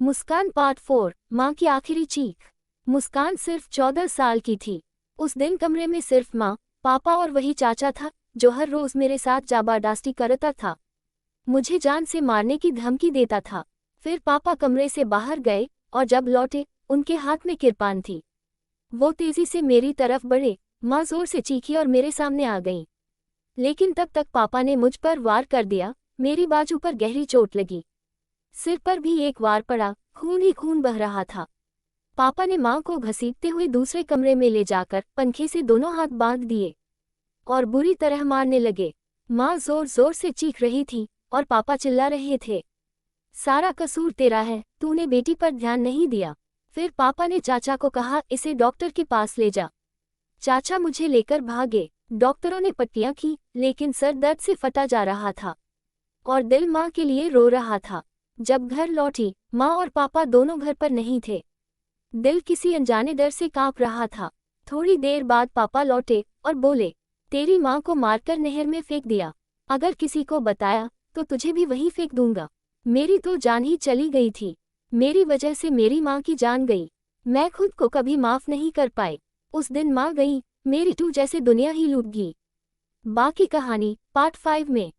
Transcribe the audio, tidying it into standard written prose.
मुस्कान part 4। माँ की आखिरी चीख। मुस्कान सिर्फ 14 साल की थी। उस दिन कमरे में सिर्फ माँ, पापा और वही चाचा था जो हर रोज मेरे साथ जबरदस्ती करता था, मुझे जान से मारने की धमकी देता था। फिर पापा कमरे से बाहर गए और जब लौटे उनके हाथ में किरपान थी। वो तेजी से मेरी तरफ बढ़े, माँ जोर से चीखी और मेरे सामने आ गई। लेकिन तब तक पापा ने मुझ पर वार कर दिया। मेरी बाजू पर गहरी चोट लगी, सिर पर भी एक वार पड़ा, खून ही खून बह रहा था। पापा ने माँ को घसीटते हुए दूसरे कमरे में ले जाकर पंखे से दोनों हाथ बांध दिए और बुरी तरह मारने लगे। माँ जोर जोर से चीख रही थी और पापा चिल्ला रहे थे, सारा कसूर तेरा है, तूने बेटी पर ध्यान नहीं दिया। फिर पापा ने चाचा को कहा, इसे डॉक्टर के पास ले जा। चाचा मुझे लेकर भागे। डॉक्टरों ने पट्टियां की, लेकिन सर दर्द से फटा जा रहा था और दिल माँ के लिए रो रहा था। जब घर लौटी, माँ और पापा दोनों घर पर नहीं थे। दिल किसी अनजाने डर से कांप रहा था। थोड़ी देर बाद पापा लौटे और बोले, तेरी माँ को मारकर नहर में फेंक दिया। अगर किसी को बताया तो तुझे भी वहीं फेंक दूंगा। मेरी तो जान ही चली गई थी। मेरी वजह से मेरी माँ की जान गई। मैं खुद को कभी माफ नहीं कर पाई। उस दिन माँ गई, मेरी टू जैसे दुनिया ही लूट गई। बाकी कहानी पार्ट 5 में।